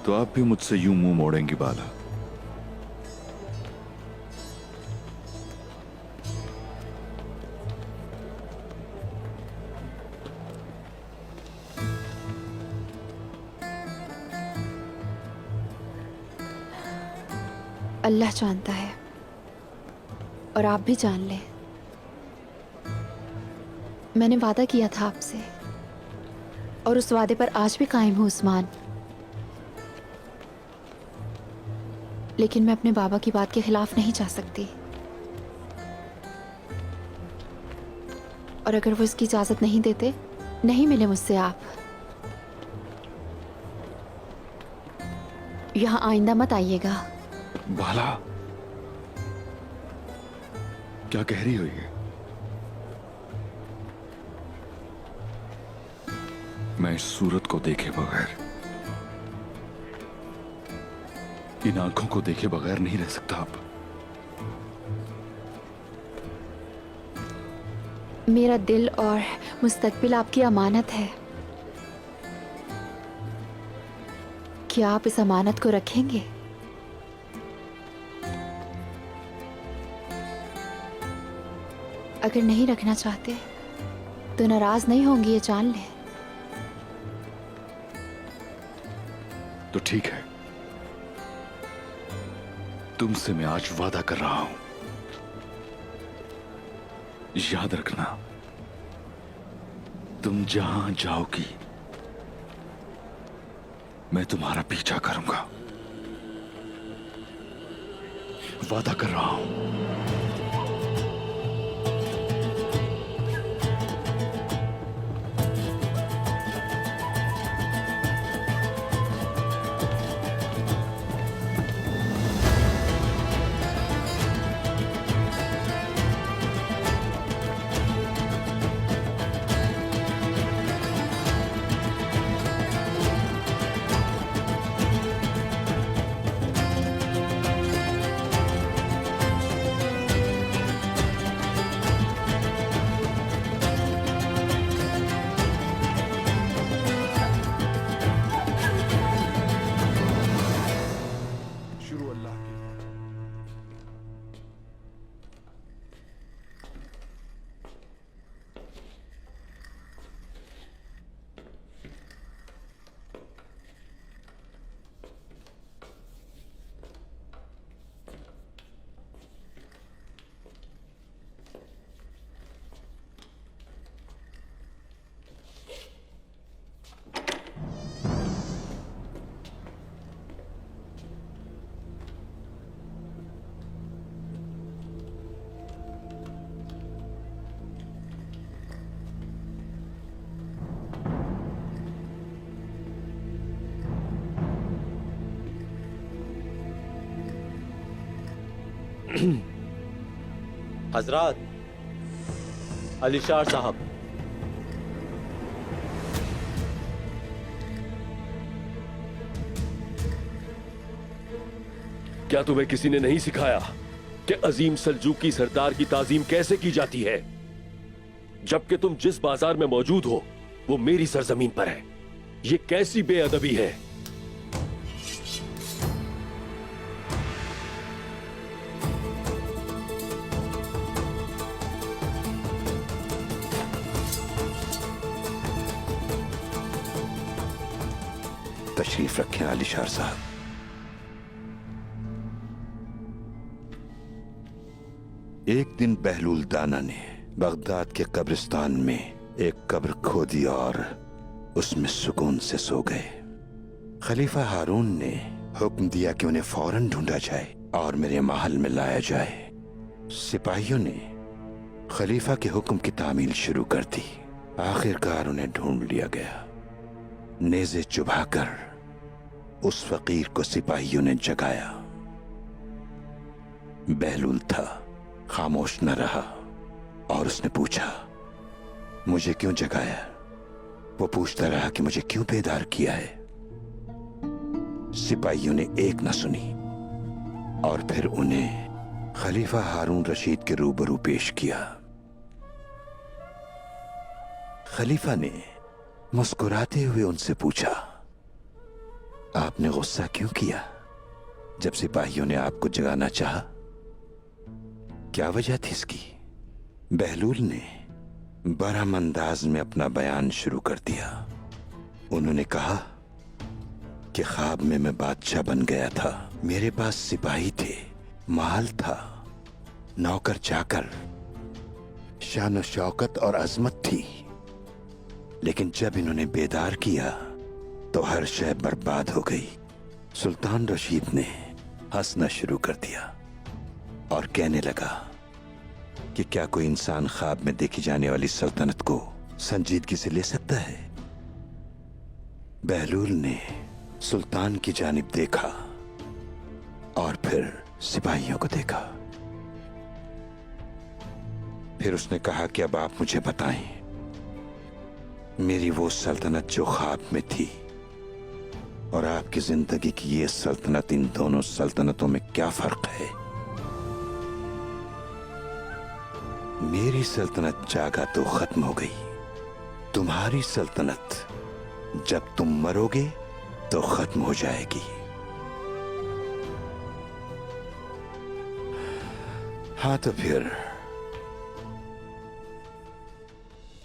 तो आप भी मुझसे यूं मुंह मोड़ेंगी बाला? अल्लाह जानता है और आप भी जान लें, मैंने वादा किया था आपसे और उस वादे पर आज भी कायम हूं उस्मान। लेकिन मैं अपने बाबा की बात के खिलाफ नहीं जा सकती, और अगर वो इसकी इजाजत नहीं देते, नहीं मिले मुझसे आप, यहां आइंदा मत आइएगा। बाला, क्या कह रही हो ये? मैं इस सूरत को देखे बगैर, इन आंखों को देखे बगैर नहीं रह सकता अब। मेरा दिल और मुस्तकबिल आपकी अमानत है। क्या आप इस अमानत को रखेंगे? अगर नहीं रखना चाहते तो नाराज नहीं होंगी, ये जान लें। तो ठीक है, तुमसे मैं आज वादा कर रहा हूं, याद रखना, तुम जहां जाओगी मैं तुम्हारा पीछा करूंगा। वादा कर रहा हूं। शुरू अल्लाह की। हजरात, अलीशार साहब। क्या तुम्हें किसी ने नहीं सिखाया कि अजीम सल्जूकी सरदार की ताजीम कैसे की जाती है, जबकि तुम जिस बाजार में मौजूद हो वो मेरी सरजमीन पर है? ये कैसी बेअदबी है? तशरीफ रखें अलीशार साहब। एक दिन बहलूल दाना ने बगदाद के कब्रिस्तान में एक कब्र खोदी और उसमें सुकून से सो गए। खलीफा हारून ने हुक्म दिया कि उन्हें फौरन ढूंढा जाए और मेरे महल में लाया जाए। सिपाहियों ने खलीफा के हुक्म की तामील शुरू कर दी। आखिरकार उन्हें ढूंढ लिया गया। नेज़े चुभाकर उस फकीर को सिपाहियों ने जगाया। बहलूल था, खामोश न रहा और उसने पूछा, मुझे क्यों जगाया? वो पूछता रहा कि मुझे क्यों बेदार किया है। सिपाहियों ने एक न सुनी और फिर उन्हें खलीफा हारून रशीद के रूबरू पेश किया। खलीफा ने मुस्कुराते हुए उनसे पूछा, आपने गुस्सा क्यों किया जब सिपाहियों ने आपको जगाना चाहा? क्या वजह थी इसकी? बहलूल ने बरहम अंदाज में अपना बयान शुरू कर दिया। उन्होंने कहा कि ख्वाब में मैं बादशाह बन गया था। मेरे पास सिपाही थे, महल था, नौकर चाकर, शान और शौकत और अजमत थी। लेकिन जब इन्होंने बेदार किया तो हर शय बर्बाद हो गई। सुल्तान रशीद ने हंसना शुरू कर दिया और कहने लगा कि क्या कोई इंसान ख्वाब में देखी जाने वाली सल्तनत को संजीदगी से ले सकता है? बहलूल ने सुल्तान की जानिब देखा और फिर सिपाहियों को देखा। फिर उसने कहा कि अब आप मुझे बताएं, मेरी वो सल्तनत जो ख्वाब में थी और आपकी जिंदगी की ये सल्तनत, इन दोनों सल्तनतों में क्या फर्क है? मेरी सल्तनत जागा तो खत्म हो गई, तुम्हारी सल्तनत जब तुम मरोगे तो खत्म हो जाएगी। हाँ तो फिर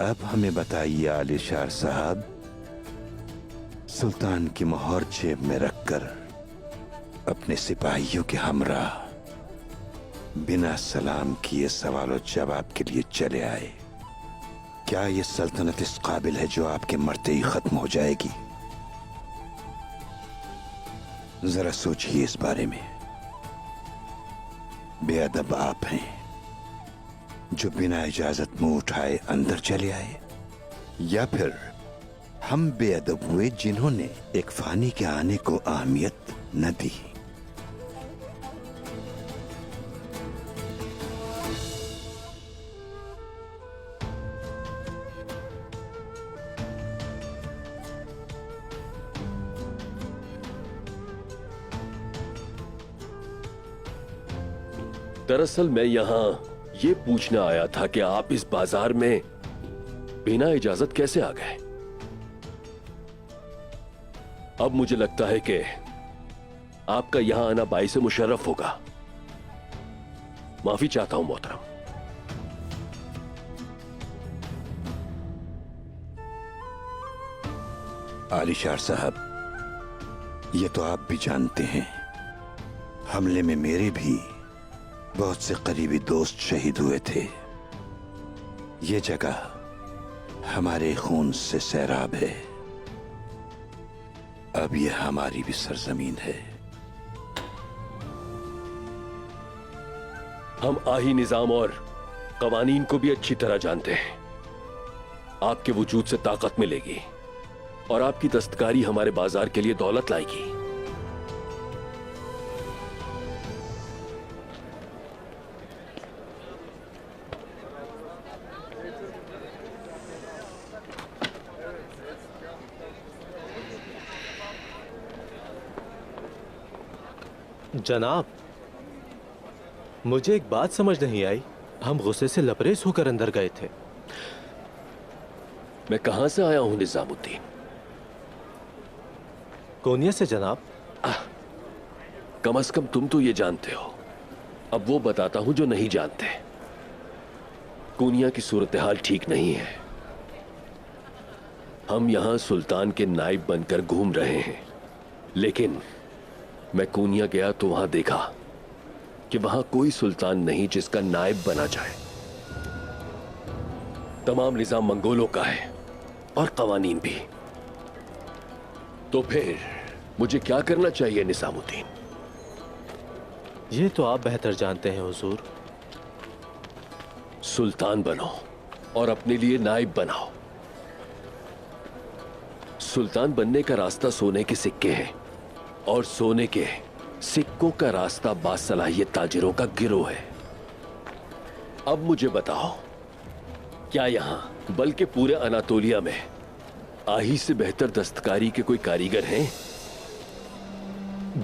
अब हमें बताइए आलिशार साहब, सुल्तान की मोहर जेब में रखकर अपने सिपाहियों के हमरा बिना सलाम किए सवालों जवाब के लिए चले आए। क्या यह सल्तनत इस काबिल है जो आपके मरते ही खत्म हो जाएगी? जरा सोचिए इस बारे में। बेअदब आप हैं जो बिना इजाजत मुंह उठाए अंदर चले आए, या फिर हम बेअदब हुए जिन्होंने एक फानी के आने को अहमियत न दी? दरअसल मैं यहां ये पूछना आया था कि आप इस बाजार में बिना इजाजत कैसे आ गए। अब मुझे लगता है कि आपका यहां आना बाइसे मुशर्रफ होगा। माफी चाहता हूं मोहतरम। आलिशार साहब, ये तो आप भी जानते हैं, हमले में मेरे भी बहुत से करीबी दोस्त शहीद हुए थे। ये जगह हमारे खून से सैराब है। अब ये हमारी भी सरजमीन है। हम आही निजाम और कवानीन को भी अच्छी तरह जानते हैं। आपके वजूद से ताकत मिलेगी और आपकी दस्तकारी हमारे बाजार के लिए दौलत लाएगी। जनाब, मुझे एक बात समझ नहीं आई। हम गुस्से से लबरेज होकर अंदर गए थे। मैं कहां से आया हूं निजामुद्दीन? कोनिया से जनाब। कम से कम तुम तो ये जानते हो। अब वो बताता हूं जो नहीं जानते। कोनिया की सूरत हाल ठीक नहीं है। हम यहां सुल्तान के नाइब बनकर घूम रहे हैं, लेकिन मैं कोनिया गया तो वहां देखा कि वहां कोई सुल्तान नहीं जिसका नायब बना जाए। तमाम निजाम मंगोलों का है और कवानीन भी। तो फिर मुझे क्या करना चाहिए निजामुद्दीन? ये तो आप बेहतर जानते हैं हुजूर। सुल्तान बनो और अपने लिए नायब बनाओ। सुल्तान बनने का रास्ता सोने के सिक्के हैं और सोने के सिक्कों का रास्ता बासलाहियत ताजिरों का गिरोह है। अब मुझे बताओ, क्या यहां बल्कि पूरे अनातोलिया में आही से बेहतर दस्तकारी के कोई कारीगर हैं?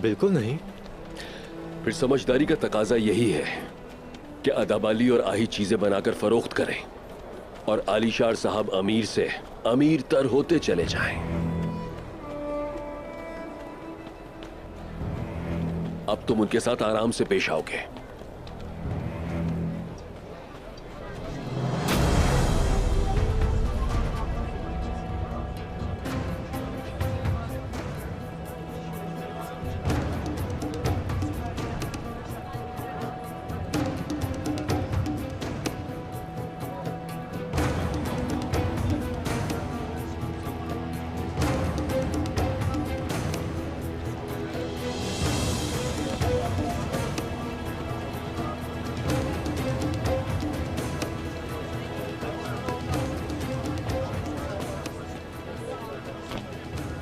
बिल्कुल नहीं। फिर समझदारी का तकाजा यही है कि अदाबाली और आही चीजें बनाकर फरोख्त करें और आलीशार साहब अमीर से अमीर तर होते चले जाएं। अब तुम उनके साथ आराम से पेश आओगे।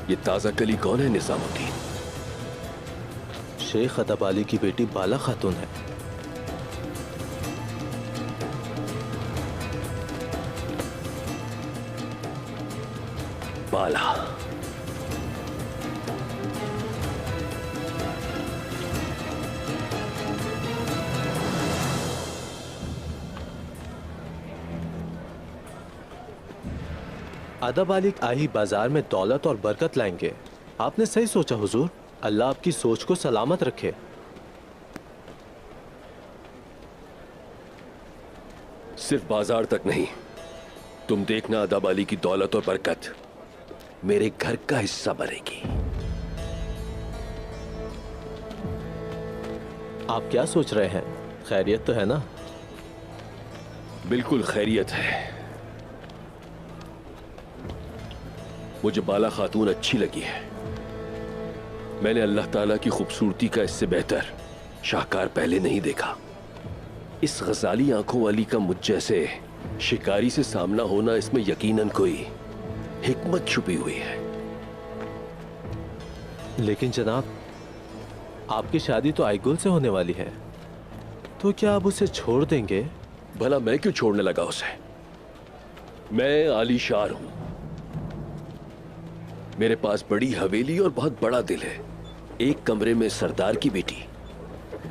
ये ताजा कली कौन है निजामुद्दीन? शेख अदब अली की बेटी बाला खातून है। बाला, अदब अली आई बाजार में दौलत और बरकत लाएंगे। आपने सही सोचा हुजूर, अल्लाह आपकी सोच को सलामत रखे। सिर्फ बाजार तक नहीं, तुम देखना अदब अली की दौलत और बरकत मेरे घर का हिस्सा बनेगी। आप क्या सोच रहे हैं? खैरियत तो है ना? बिल्कुल खैरियत है। मुझे बाला खातून अच्छी लगी है। मैंने अल्लाह ताला की खूबसूरती का इससे बेहतर शाहकार पहले नहीं देखा। इस गजाली आंखों वाली का मुझ जैसे शिकारी से सामना होना, इसमें यकीनन कोई हिकमत छुपी हुई है। लेकिन जनाब, आपकी शादी तो आईगुल से होने वाली है, तो क्या आप उसे छोड़ देंगे? भला मैं क्यों छोड़ने लगा उसे? मैं आलीशार हूं, मेरे पास बड़ी हवेली और बहुत बड़ा दिल है। एक कमरे में सरदार की बेटी,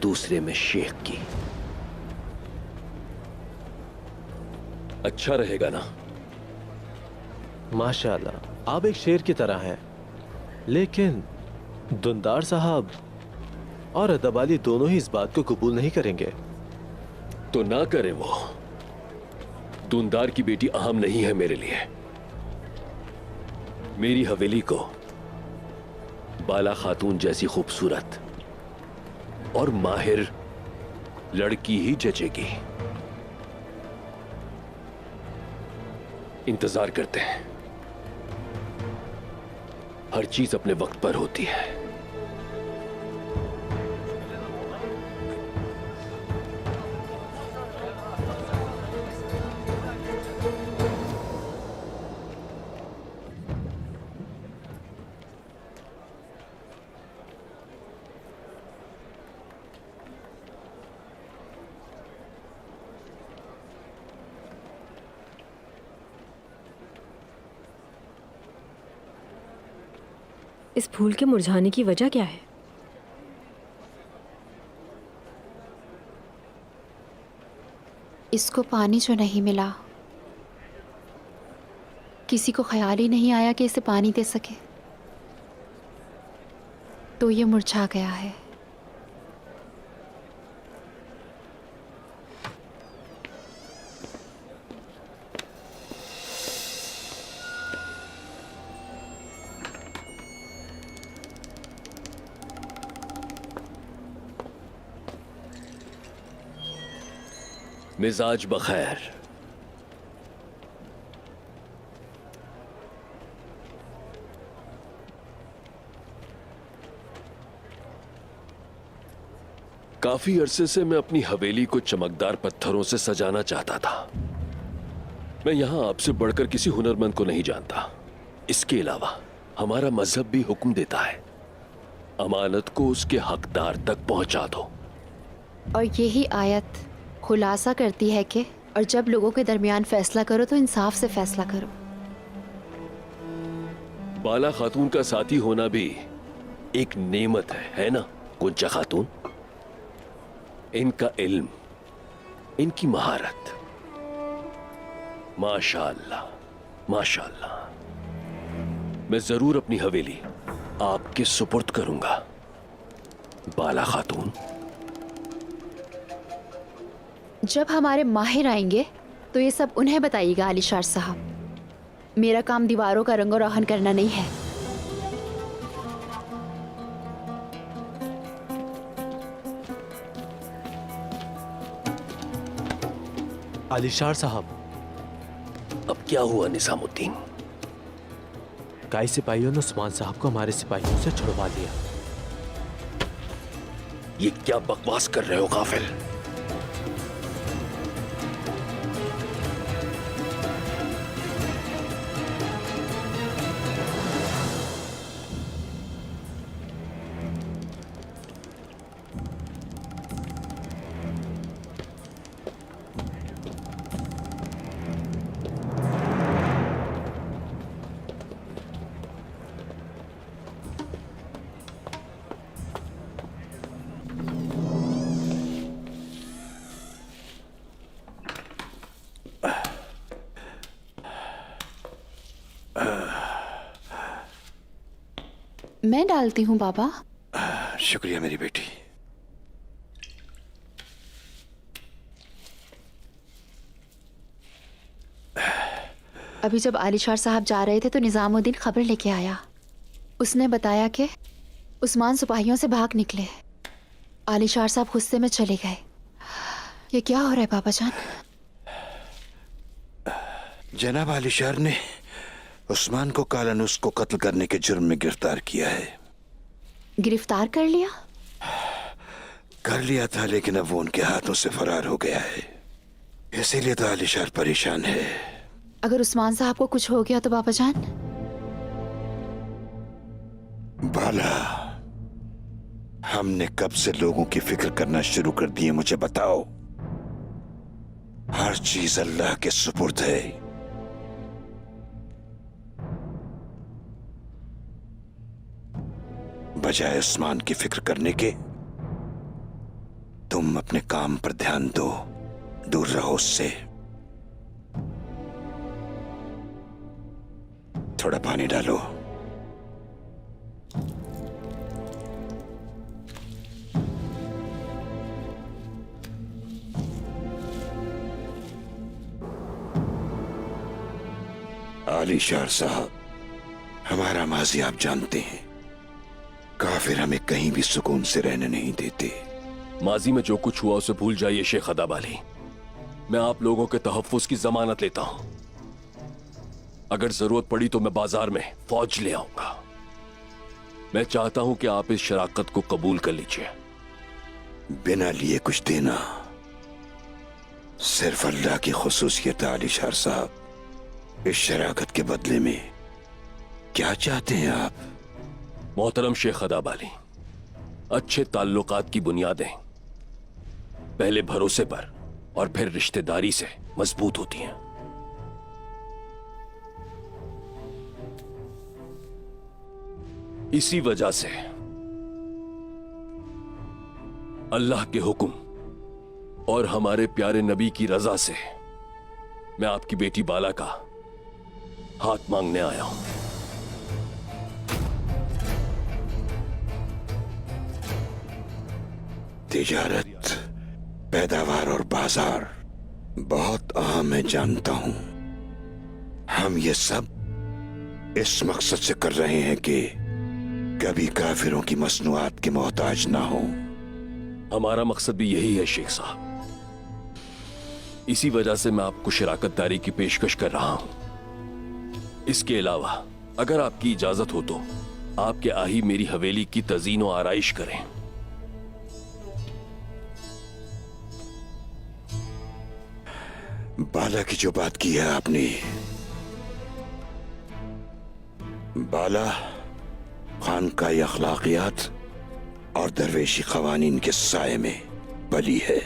दूसरे में शेख की। अच्छा रहेगा ना? माशाल्लाह, आप एक शेर की तरह हैं। लेकिन दुंदार साहब और अदब अली दोनों ही इस बात को कबूल नहीं करेंगे। तो ना करें वो। दुंदार की बेटी अहम नहीं है मेरे लिए। मेरी हवेली को बाला खातून जैसी खूबसूरत और माहिर लड़की ही जचेगी। इंतजार करते हैं, हर चीज अपने वक्त पर होती है। इस फूल के मुरझाने की वजह क्या है? इसको पानी जो नहीं मिला, किसी को ख्याल ही नहीं आया कि इसे पानी दे सके, तो ये मुरझा गया है। मिजाज बखैर। काफी अरसे से मैं अपनी हवेली को चमकदार पत्थरों से सजाना चाहता था। मैं यहां आपसे बढ़कर किसी हुनरमंद को नहीं जानता। इसके अलावा हमारा मजहब भी हुक्म देता है, अमानत को उसके हकदार तक पहुंचा दो। और यही आयत खुलासा करती है कि और जब लोगों के दरमियान फैसला करो तो इंसाफ से फैसला करो। बाला खातून का साथी होना भी एक नेमत है ना कुंचा खातून? इनका इल्म, इनकी महारत, माशाअल्लाह माशाअल्लाह। मैं जरूर अपनी हवेली आपके सुपुर्द करूंगा। बाला खातून? जब हमारे माहिर आएंगे तो ये सब उन्हें बताइएगा आलिशार साहब। मेरा काम दीवारों का रंग रोहन करना नहीं है। आलिशार साहब, अब क्या हुआ निजामुद्दीन? काई सिपाहियों ने उस्मान साहब को हमारे सिपाहियों से छुड़वा लिया। ये क्या बकवास कर रहे हो गाफिल? मैं डालती हूँ बाबा। शुक्रिया मेरी बेटी। अभी जब आलिशार साहब जा रहे थे तो निजामुद्दीन खबर लेके आया। उसने बताया कि उस्मान सिपाहियों से भाग निकले। आलिशार साहब गुस्से में चले गए। ये क्या हो रहा है बाबा जान? जनाब आलिशार ने उस्मान को कालानुस को कत्ल करने के जुर्म में गिरफ्तार किया है। गिरफ्तार कर लिया? कर लिया था, लेकिन अब वो उनके हाथों से फरार हो गया है। इसीलिए तो आलिशार परेशान है। अगर उस्मान साहब को कुछ हो गया तो बाबा जान? बाला, हमने कब से लोगों की फिक्र करना शुरू कर दी है, मुझे बताओ। हर चीज अल्लाह के सुपुर्द है। बजाय उस्मान की फिक्र करने के तुम अपने काम पर ध्यान दो, दूर रहो उससे। थोड़ा पानी डालो। आलिशार साहब, हमारा माजी आप जानते हैं। काफिर हमें कहीं भी सुकून से रहने नहीं देते। माजी में जो कुछ हुआ उसे भूल जाइए शेख अदाब अली। मैं आप लोगों के तहफ्फुज की जमानत लेता हूं। अगर जरूरत पड़ी तो मैं बाजार में फौज ले आऊंगा। मैं चाहता हूं कि आप इस शराकत को कबूल कर लीजिए। बिना लिए कुछ देना सिर्फ अल्लाह की खुसूसियत है आलिशार साहब। इस शराकत के बदले में क्या चाहते हैं आप? मोहतरम शेख अदाब अली, अच्छे ताल्लुकात की बुनियादें पहले भरोसे पर और फिर रिश्तेदारी से मजबूत होती हैं। इसी वजह से अल्लाह के हुक्म और हमारे प्यारे नबी की रजा से मैं आपकी बेटी बाला का हाथ मांगने आया हूं। तिजारत, पैदावार और बाजार बहुत अहम है, जानता हूं। हम ये सब इस मकसद से कर रहे हैं कि कभी काफिरों की मसनूआत के मोहताज ना हो। हमारा मकसद भी यही है शेख साहब। इसी वजह से मैं आपको शराकतदारी की पेशकश कर रहा हूं। इसके अलावा अगर आपकी इजाजत हो तो आपके आही मेरी हवेली की तज़ीन और आराइश करें। बाला की जो बात की है आपने, बाला खानकाही अखलाकियात और दरवेशी कवानीन के साए में पली है।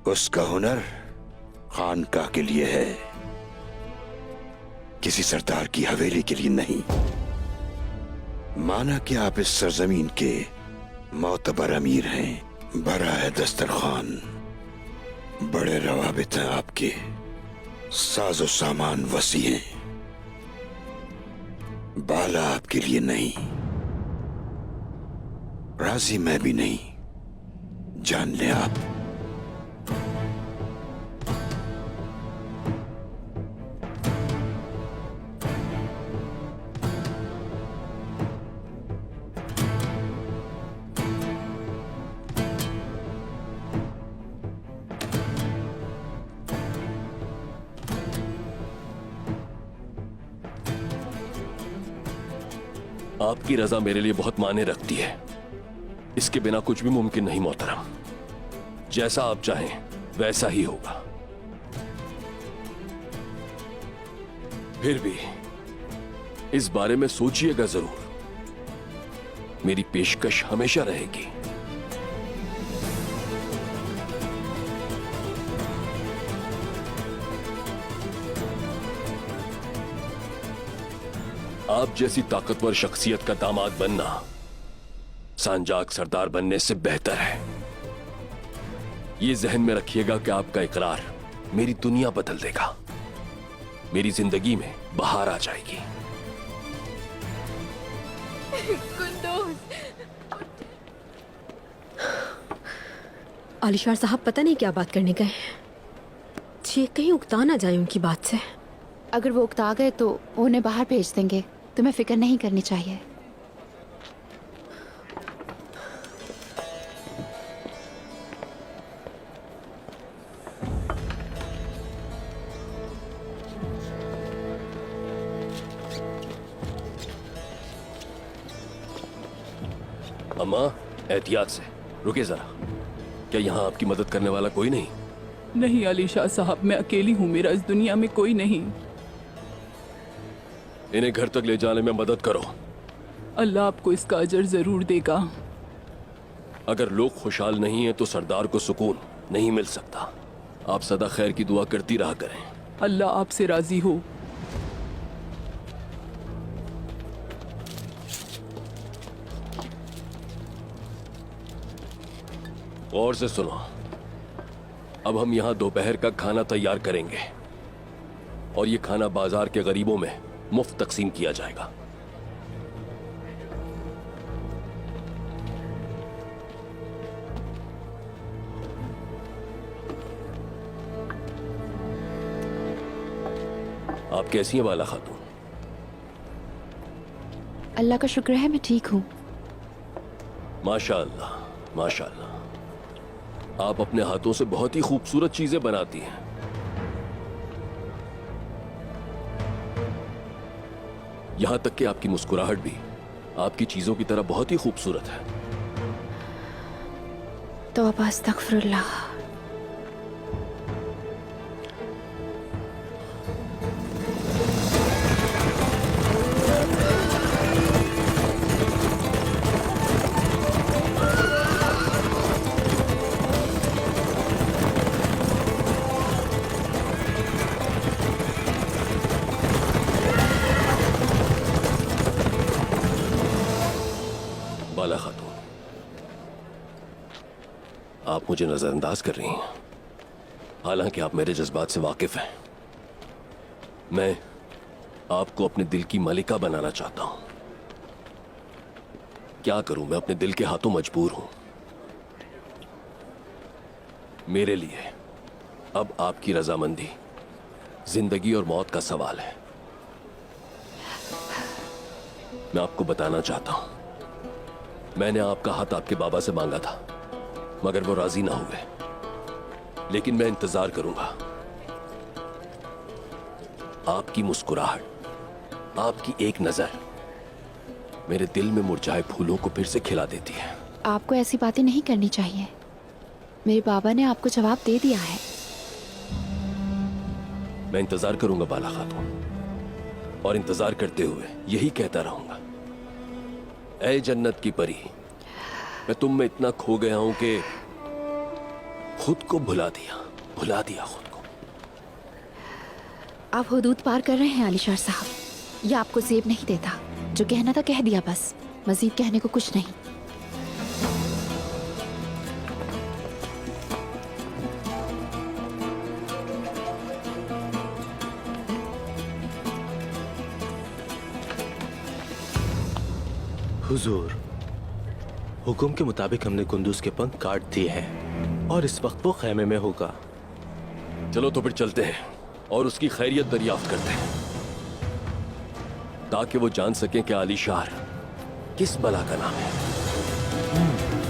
उसका हुनर खानकाह के लिए है, किसी सरदार की हवेली के लिए नहीं। माना कि आप इस सरजमीन के मोतबर अमीर हैं, बड़ा है दस्तरखान, बड़े रवाबित हैं आपके, साजो सामान वसी हैं। बाला आपके लिए नहीं, राजी मैं भी नहीं। जान ले आप। आपकी रजा मेरे लिए बहुत मायने रखती है। इसके बिना कुछ भी मुमकिन नहीं मोहतरम। जैसा आप चाहें वैसा ही होगा। फिर भी इस बारे में सोचिएगा जरूर। मेरी पेशकश हमेशा रहेगी। आप जैसी ताकतवर शख्सियत का दामाद बनना सांजाक सरदार बनने से बेहतर है। ये जहन में रखिएगा कि आपका इकरार मेरी दुनिया बदल देगा। मेरी जिंदगी में बहार आ जाएगी। आलिशार साहब पता नहीं क्या बात करने गए हैं। जी कहीं उकता ना जाए उनकी बात से। अगर वो उकता गए तो वो उन्हें बाहर भेज देंगे। तुम्हें फिक्र नहीं करनी चाहिए। अम्मा एहतियात से रुके जरा। क्या यहाँ आपकी मदद करने वाला कोई नहीं? नहीं अली शाह साहब, मैं अकेली हूँ। मेरा इस दुनिया में कोई नहीं। इन्हें घर तक ले जाने में मदद करो। अल्लाह आपको इसका अजर जरूर देगा। अगर लोग खुशहाल नहीं हैं तो सरदार को सुकून नहीं मिल सकता। आप सदा खैर की दुआ करती रहा करें। अल्लाह आपसे राजी हो। और से सुनो, अब हम यहाँ दोपहर का खाना तैयार करेंगे और ये खाना बाजार के गरीबों में मुफ्त तकसीम किया जाएगा। आप कैसी हैं बाला खातून? अल्लाह का शुक्र है मैं ठीक हूँ। माशाअल्लाह, माशाअल्लाह। आप अपने हाथों से बहुत ही खूबसूरत चीजें बनाती हैं। यहां तक कि आपकी मुस्कुराहट भी आपकी चीजों की तरह बहुत ही खूबसूरत है। तौबा अस्तगफिरुल्लाह। बाला खातून, आप मुझे नजरअंदाज कर रही हैं। हालांकि आप मेरे जज्बात से वाकिफ हैं। मैं आपको अपने दिल की मालिका बनाना चाहता हूं। क्या करूं, मैं अपने दिल के हाथों मजबूर हूं। मेरे लिए अब आपकी रजामंदी जिंदगी और मौत का सवाल है। मैं आपको बताना चाहता हूं, मैंने आपका हाथ आपके बाबा से मांगा था मगर वो राजी ना हुए। लेकिन मैं इंतजार करूंगा। आपकी मुस्कुराहट, आपकी एक नजर मेरे दिल में मुरझाए फूलों को फिर से खिला देती है। आपको ऐसी बातें नहीं करनी चाहिए। मेरे बाबा ने आपको जवाब दे दिया है। मैं इंतजार करूंगा बाला खातून, और इंतजार करते हुए यही कहता रहूंगा, ऐ जन्नत की परी, मैं तुम में इतना खो गया हूं कि खुद को भुला दिया खुद को। आप हुदूद पार कर रहे हैं आलिशार साहब। यह आपको जेब नहीं देता। जो कहना था कह दिया, बस मजीद कहने को कुछ नहीं। हुजूर, हुक्म के मुताबिक हमने कुंदूज के पंख काट दिए हैं और इस वक्त वो खैमे में होगा। चलो तो फिर चलते हैं और उसकी खैरियत दरियाफ्त करते हैं, ताकि वो जान सकें कि आलीशार किस बला का नाम है।